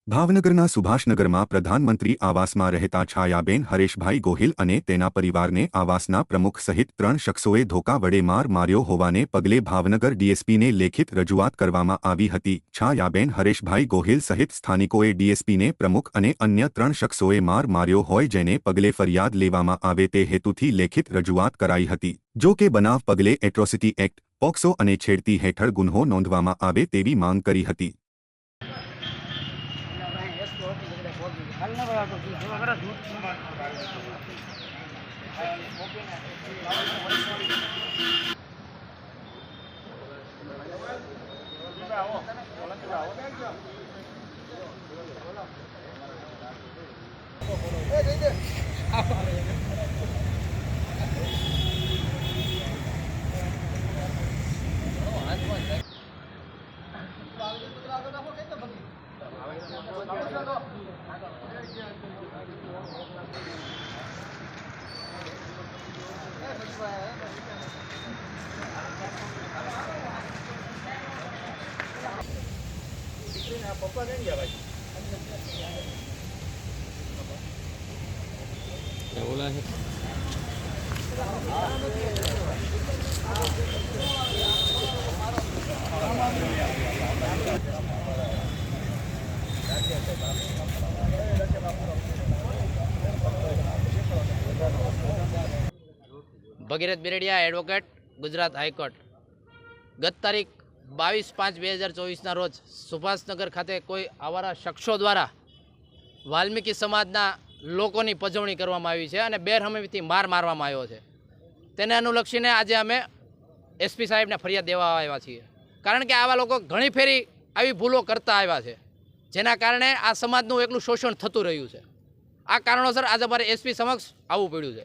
ભાવનગરના સુભાષનગરમાં પ્રધાનમંત્રી આવાસમાં રહેતા છાયાબેન હરેશભાઈ ગોહિલ અને તેના પરિવારને આવાસના પ્રમુખ સહિત 3 શખ્સોએ ધોકા વડે માર માર્યો હોવાને પગલે ભાવનગર ડીએસપીને લેખિત રજૂઆત કરવામાં આવી હતી। છાયાબેન હરેશભાઈ ગોહિલ સહિત સ્થાનિકોએ ડીએસપીને પ્રમુખ અને અન્ય 3 શખ્સોએ માર માર્યો હોય જેને પગલે ફરિયાદ લેવામાં આવે તે હેતુથી લેખિત રજૂઆત કરાઈ હતી। જો કે બનાવ પગલે એટ્રોસિટી એક્ટ, પોક્સો અને છેડતી હેઠળ ગુન્હો નોંધવામાં આવે તેવી માંગ કરી હતી। પપ્પા કઈ ગયા ભાઈ ઓલા છે ભગીરથ બિરડિયા, એડવોકેટ, ગુજરાત હાઈકોર્ટ। ગત તારીખ 22/5/2024ના રોજ સુભાષનગર ખાતે કોઈ આવારા શખ્સો દ્વારા વાલ્મીકી સમાજના લોકોની પજવણી કરવામાં આવી છે અને બેરહમીથી માર મારવામાં આવ્યો છે। તેને અનુલક્ષીને આજે અમે એસપી સાહેબને ફરિયાદ દેવા આવ્યા છીએ, કારણ કે આવા લોકો ઘણી ફેરી આવી ભૂલો કરતા આવ્યા છે, જેના કારણે આ સમાજનું એકલું શોષણ થતું રહ્યું છે। આ કારણોસર આજે અમારે એસપી સમક્ષ આવવું પડ્યું છે।